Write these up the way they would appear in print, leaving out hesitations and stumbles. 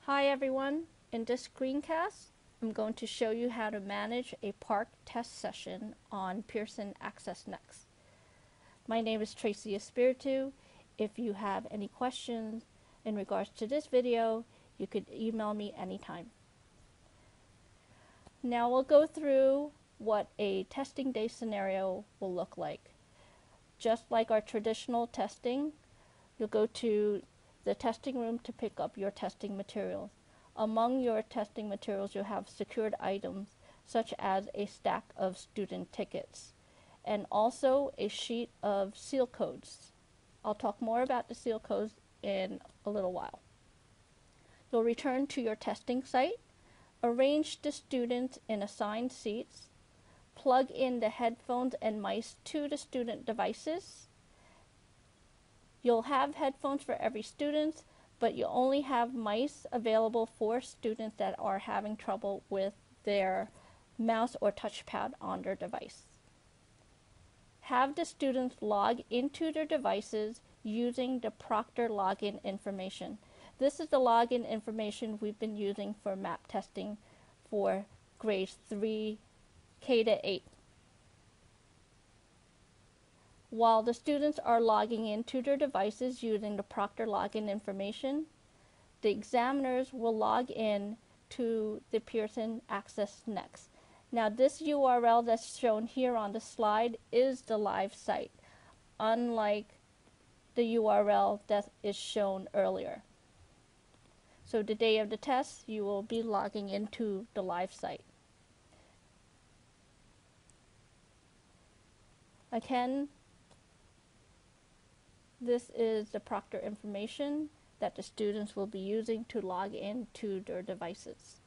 Hi everyone, in this screencast I'm going to show you how to manage a PARCC test session on Pearson Access Next. My name is Tracy Espiritu. If you have any questions in regards to this video, you could email me anytime. Now we'll go through what a testing day scenario will look like. Just like our traditional testing, you'll go to the testing room to pick up your testing materials. Among your testing materials, you'll have secured items such as a stack of student tickets and also a sheet of seal codes. I'll talk more about the seal codes in a little while. You'll return to your testing site, arrange the students in assigned seats, plug in the headphones and mice to the student devices. You'll have headphones for every student, but you only have mice available for students that are having trouble with their mouse or touchpad on their device. Have the students log into their devices using the Proctor login information. This is the login information we've been using for map testing for grades 3K to 8. While the students are logging into their devices using the Proctor login information, the examiners will log in to the Pearson Access Next. Now this URL that's shown here on the slide is the live site, unlike the URL that is shown earlier. So the day of the test, you will be logging into the live site. Again, this is the Proctor information that the students will be using to log into their devices.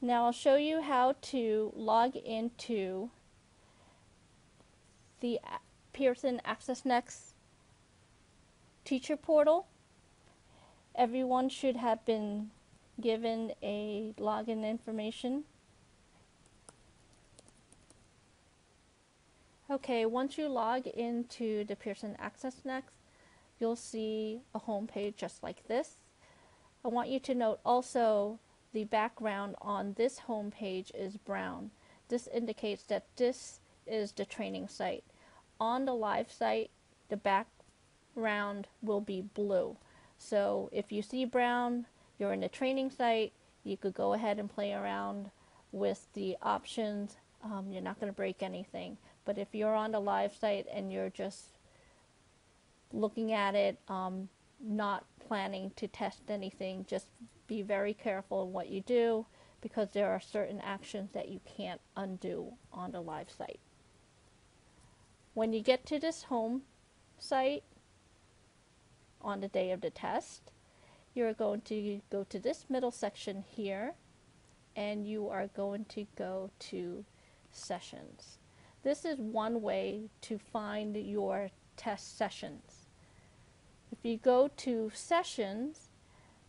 Now I'll show you how to log into the Pearson Access Next teacher portal. Everyone should have been given a login information. Okay, once you log into the Pearson Access Next, you'll see a home page just like this. I want you to note also the background on this home page is brown. This indicates that this is the training site. On the live site, the background will be blue. So if you see brown, you're in the training site. You could go ahead and play around with the options. You're not going to break anything. But if you're on the live site and you're just looking at it, not planning to test anything, just be very careful in what you do, because there are certain actions that you can't undo on the live site. When you get to this home site on the day of the test, you're going to go to this middle section here, and you are going to go to sessions. This is one way to find your test sessions. If you go to sessions,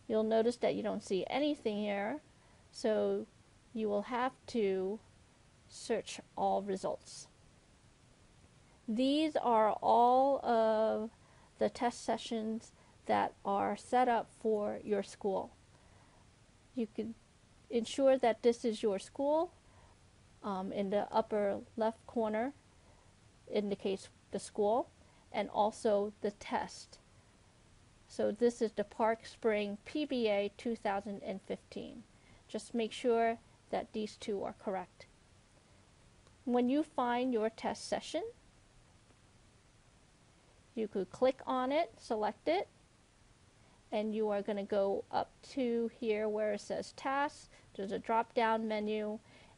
you'll notice that you don't see anything here, so you will have to search all results. These are all of the test sessions that are set up for your school. You can ensure that this is your school. In the upper left corner indicates the school and also the test. So this is the PARCC Spring PBA 2015. Just make sure that these two are correct. When you find your test session, you could click on it, select it, and you are going to go up to here where it says tasks. There's a drop-down menu,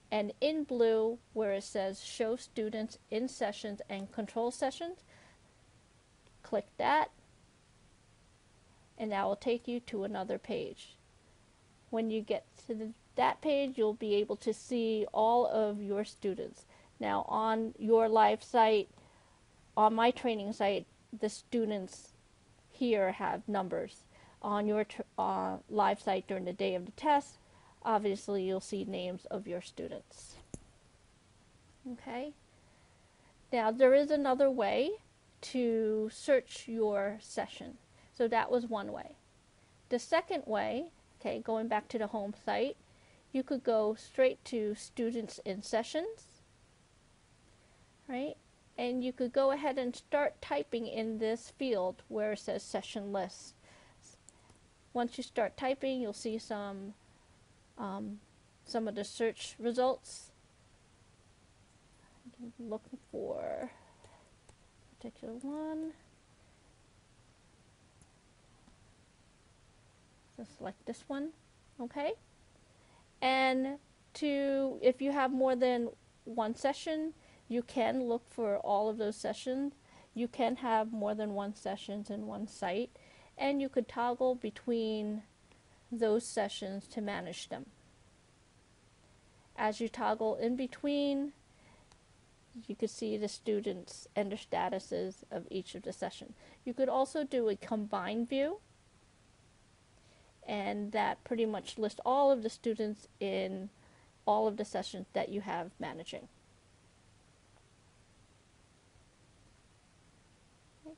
and in blue where it says show students in sessions and control sessions, click that, and that will take you to another page. When you get to that page, you'll be able to see all of your students. Now on your live site, on my training site, the students here have numbers. On your live site during the day of the test, obviously you'll see names of your students. Okay. Now there is another way to search your session. So that was one way. The second way, okay, going back to the home site, you could go straight to Students in Sessions, right? And you could go ahead and start typing in this field where it says Session List. Once you start typing, you'll see some of the search results. I'm looking for a particular one. So select this one, okay? And if you have more than one session, you can look for all of those sessions. You can have more than one sessions in one site, and you could toggle between those sessions to manage them. As you toggle in between, you could see the students and their statuses of each of the sessions. You could also do a combined view, and that pretty much lists all of the students in all of the sessions that you have managing. Okay.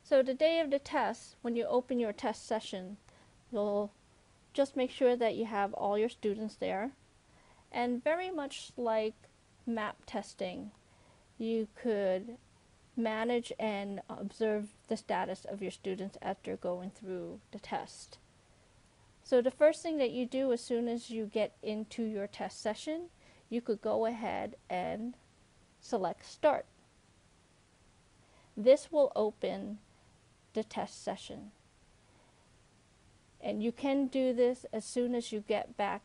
So the day of the test, when you open your test session, you'll just make sure that you have all your students there. And very much like map testing, you could manage and observe the status of your students as they're going through the test. So the first thing that you do as soon as you get into your test session, you could go ahead and select Start. This will open the test session. And you can do this as soon as you get back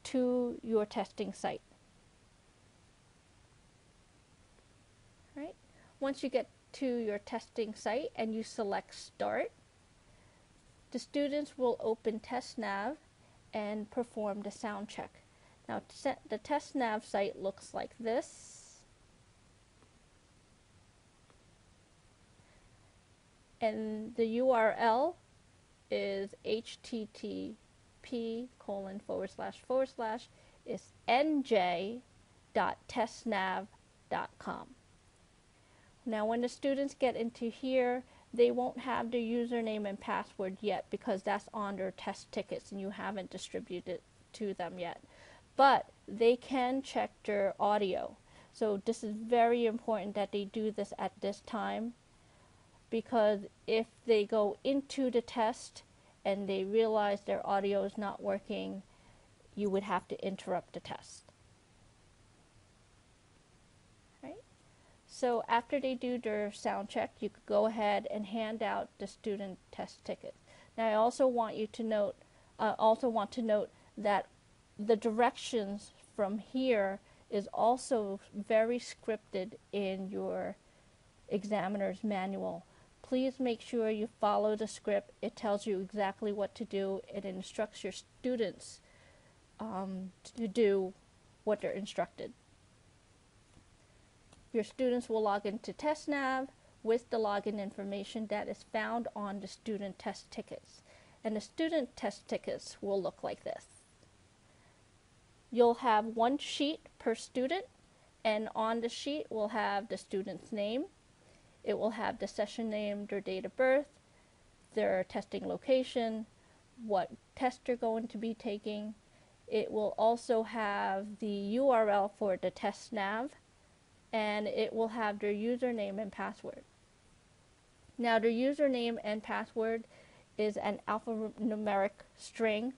to your testing site. Right? Once you get to your testing site and you select Start, the students will open TestNav and perform the sound check. Now, the TestNav site looks like this. And the URL is http:// is nj.testnav.com. Now when the students get into here, they won't have their username and password yet because that's on their test tickets and you haven't distributed it to them yet. But they can check their audio. So this is very important that they do this at this time, because if they go into the test and they realize their audio is not working, you would have to interrupt the test. Right? So after they do their sound check, you could go ahead and hand out the student test ticket. Now I also want to note that the directions from here is also very scripted in your examiner's manual. Please make sure you follow the script. It tells you exactly what to do. It instructs your students to do what they're instructed. Your students will log into TestNav with the login information that is found on the student test tickets. And the student test tickets will look like this. You'll have one sheet per student, and on the sheet will have the student's name. It will have the session name, their date of birth, their testing location, what test they're going to be taking. It will also have the URL for the TestNav, and it will have their username and password. Now their username and password is an alphanumeric string.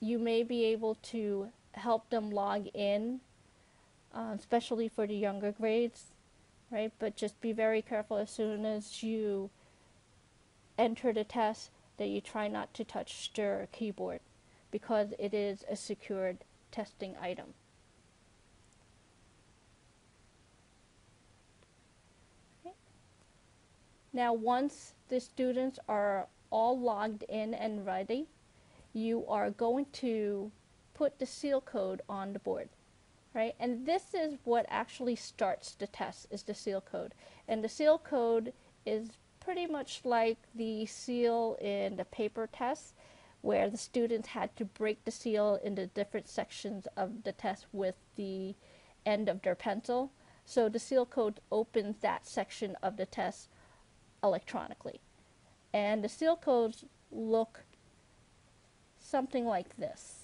You may be able to help them log in, especially for the younger grades, right? But just be very careful as soon as you enter the test that you try not to touch their keyboard, because it is a secured testing item. Okay. Now once the students are all logged in and ready, you are going to put the seal code on the board. Right? And this is what actually starts the test, is the seal code. And the seal code is pretty much like the seal in the paper test, where the students had to break the seal into different sections of the test with the end of their pencil. So the seal code opens that section of the test electronically. And the seal codes look something like this.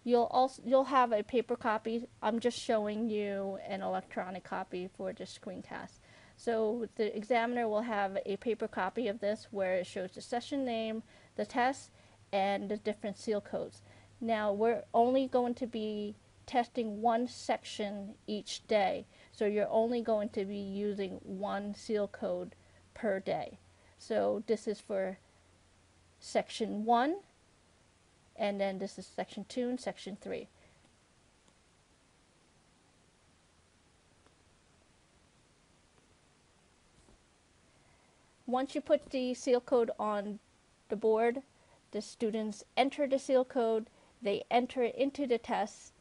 You'll have a paper copy. I'm just showing you an electronic copy for the screencast. So the examiner will have a paper copy of this where it shows the session name, the test, and the different seal codes. Now we're only going to be testing one section each day, so you're only going to be using one seal code per day. So this is for section 1, and then this is section 2 and section 3. Once you put the seal code on the board, the students enter the seal code, they enter it into the test.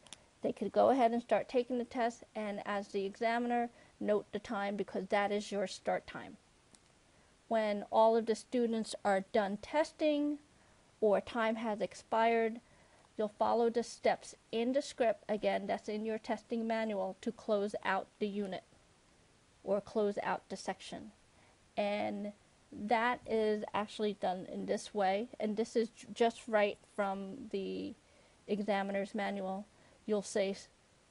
They could go ahead and start taking the test, and as the examiner, note the time because that is your start time. When all of the students are done testing or time has expired, you'll follow the steps in the script, again, that's in your testing manual, to close out the unit or close out the section. And that is actually done in this way, and this is just right from the examiner's manual. You'll say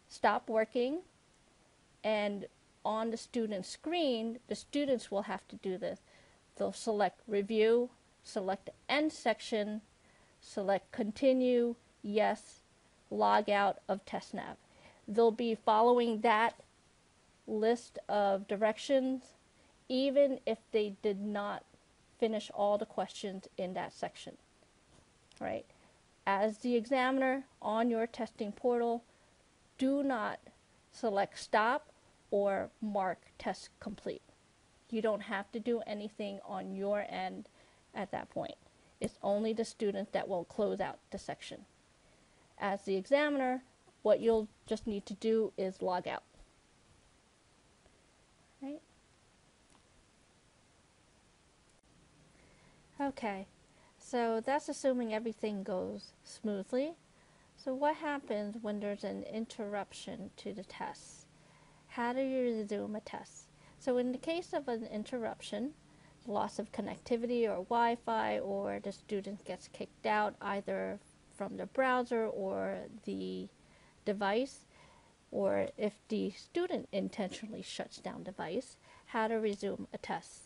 stop working, and on the student screen, the students will have to do this. They'll select review, select end section, select continue, yes, log out of TestNav. They'll be following that list of directions even if they did not finish all the questions in that section, right? As the examiner on your testing portal, do not select stop or mark test complete. You don't have to do anything on your end at that point. It's only the student that will close out the section. As the examiner, what you'll just need to do is log out. Right? Okay, so that's assuming everything goes smoothly. So what happens when there's an interruption to the test? How do you resume a test? So in the case of an interruption, loss of connectivity or Wi-Fi, or the student gets kicked out either from the browser or the device, or if the student intentionally shuts down the device, how to resume a test.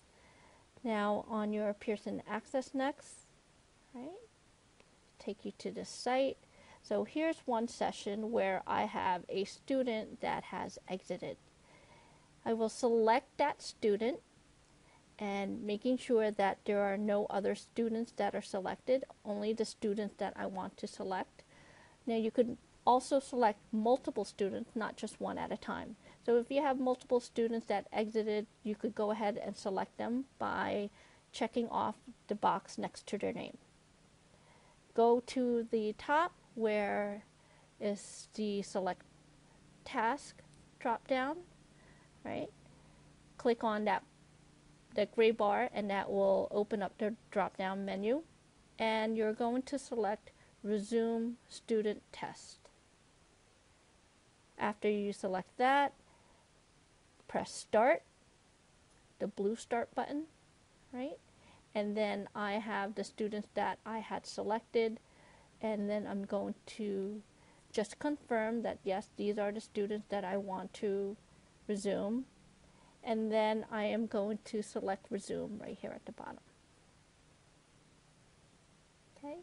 Now on your Pearson Access Next, right, take you to this site. So here's one session where I have a student that has exited. I will select that student and making sure that there are no other students that are selected, only the students that I want to select. Now you could also select multiple students, not just one at a time. So if you have multiple students that exited, you could go ahead and select them by checking off the box next to their name. Go to the top where is the select task drop down, right? Click on that the gray bar and that will open up the drop down menu, and you're going to select resume student test. After you select that, press start, the blue start button, right? And then I have the students that I had selected, and then I'm going to just confirm that yes, these are the students that I want to resume, and then I am going to select resume right here at the bottom. Okay,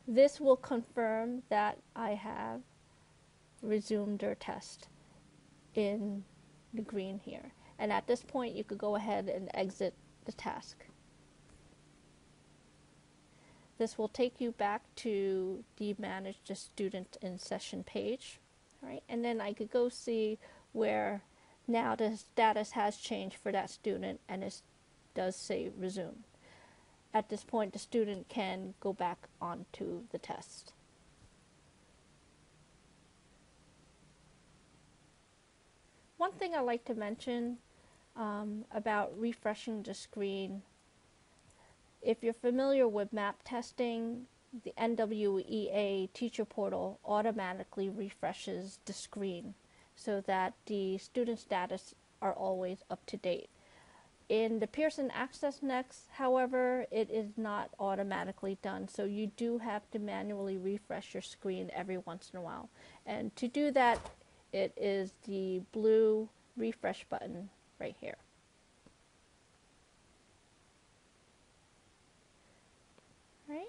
this will confirm that I have resumed their test in the green here, and at this point you could go ahead and exit the task. This will take you back to the manage the student in session page, right? And then I could go see where now the status has changed for that student, and it does say resume. At this point, the student can go back onto the test. One thing I like to mention about refreshing the screen If you're familiar with map testing, the NWEA teacher portal automatically refreshes the screen so that the student status are always up to date. In the Pearson Access Next, however, it is not automatically done, so you do have to manually refresh your screen every once in a while. And to do that, it is the blue refresh button right here. Right?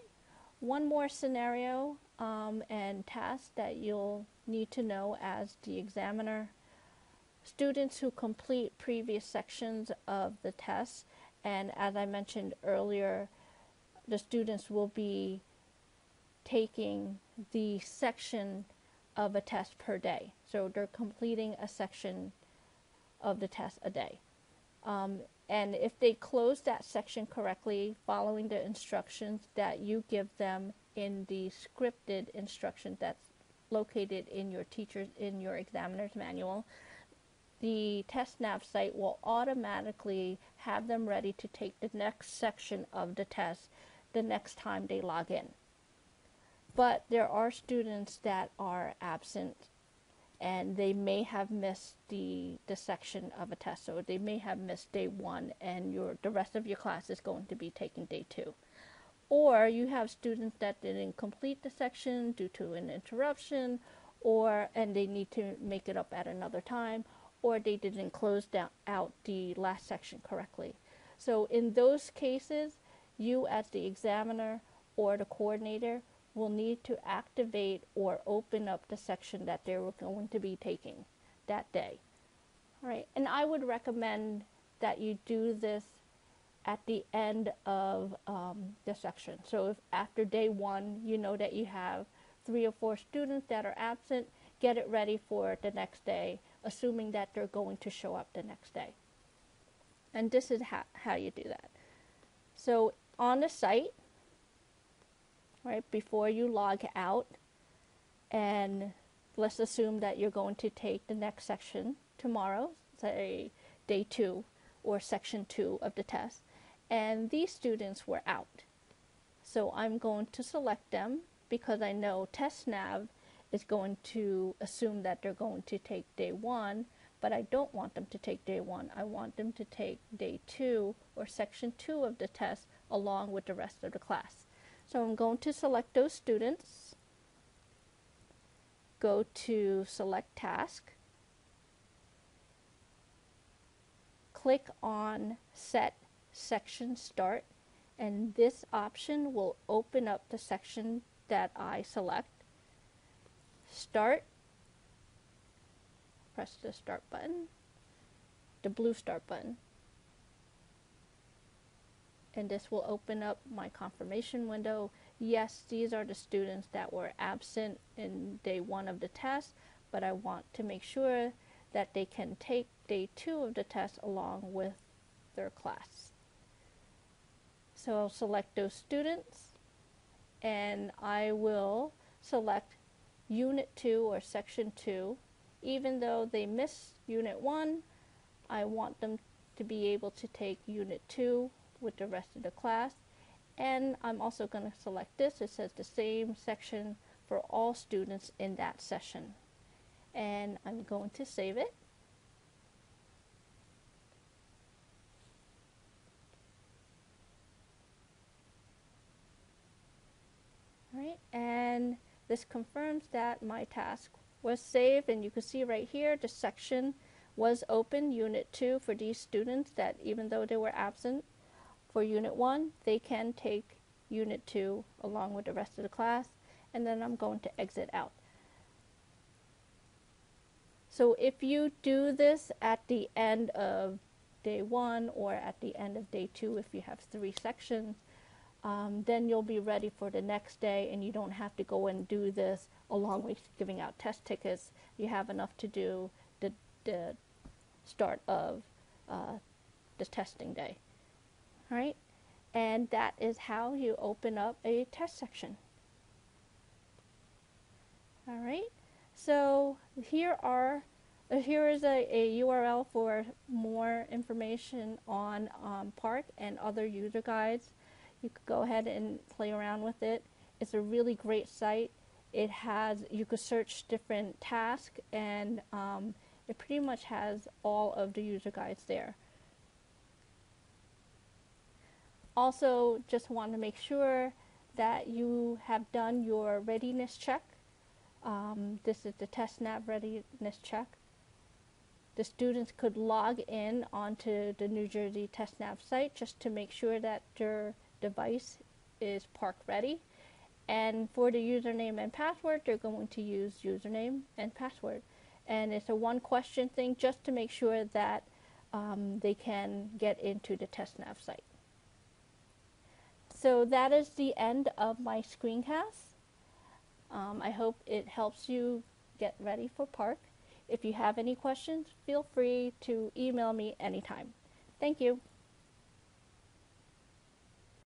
One more scenario and task that you'll need to know as the examiner. Students who complete previous sections of the test, and as I mentioned earlier, the students will be taking the section of a test per day. So they're completing a section of the test a day. And if they close that section correctly, following the instructions that you give them in the scripted instruction that's located in your examiner's manual, the TestNav site will automatically have them ready to take the next section of the test the next time they log in. But there are students that are absent and they may have missed the section of a test. So they may have missed day 1 and the rest of your class is going to be taking day 2. Or you have students that didn't complete the section due to an interruption, and they need to make it up at another time, or they didn't close out the last section correctly. So in those cases, you as the examiner or the coordinator will need to activate or open up the section that they were going to be taking that day. All right, and I would recommend that you do this at the end of the section. So if after day 1 you know that you have 3 or 4 students that are absent, get it ready for the next day, assuming that they're going to show up the next day. And this is how you do that. So on the site, right, before you log out, and let's assume that you're going to take the next section tomorrow, say day 2 or section 2 of the test, and these students were out. So I'm going to select them because I know TestNav is going to assume that they're going to take day 1, but I don't want them to take day 1. I want them to take day 2 or section 2 of the test along with the rest of the class. So I'm going to select those students, go to select task, click on set section start, and this option will open up the section that I select. Start, press the start button, the blue start button, and this will open up my confirmation window. Yes, these are the students that were absent in day 1 of the test, but I want to make sure that they can take day 2 of the test along with their class. So I'll select those students, and I will select Unit 2 or Section 2. Even though they missed Unit 1, I want them to be able to take Unit 2 with the rest of the class. And I'm also going to select this. It says the same section for all students in that session. And I'm going to save it. All right, and this confirms that my task was saved, and you can see right here the section was open, Unit 2, for these students that even though they were absent for Unit 1, they can take Unit 2 along with the rest of the class, and then I'm going to exit out. So if you do this at the end of day 1 or at the end of day 2, if you have 3 sections, then you'll be ready for the next day, and you don't have to go and do this along with giving out test tickets. You have enough to do the start of the testing day. All right, and that is how you open up a test section. All right, so here is a URL for more information on PARCC and other user guides. You could go ahead and play around with it. It's a really great site. It has, you could search different tasks, and it pretty much has all of the user guides there. Also, just want to make sure that you have done your readiness check. This is the TestNav readiness check. The students could log in onto the New Jersey TestNav site just to make sure that their device is PARCC ready. And for the username and password, they're going to use username and password. And it's a one question thing just to make sure that they can get into the TestNav site. So that is the end of my screencast. I hope it helps you get ready for PARCC. If you have any questions, feel free to email me anytime. Thank you.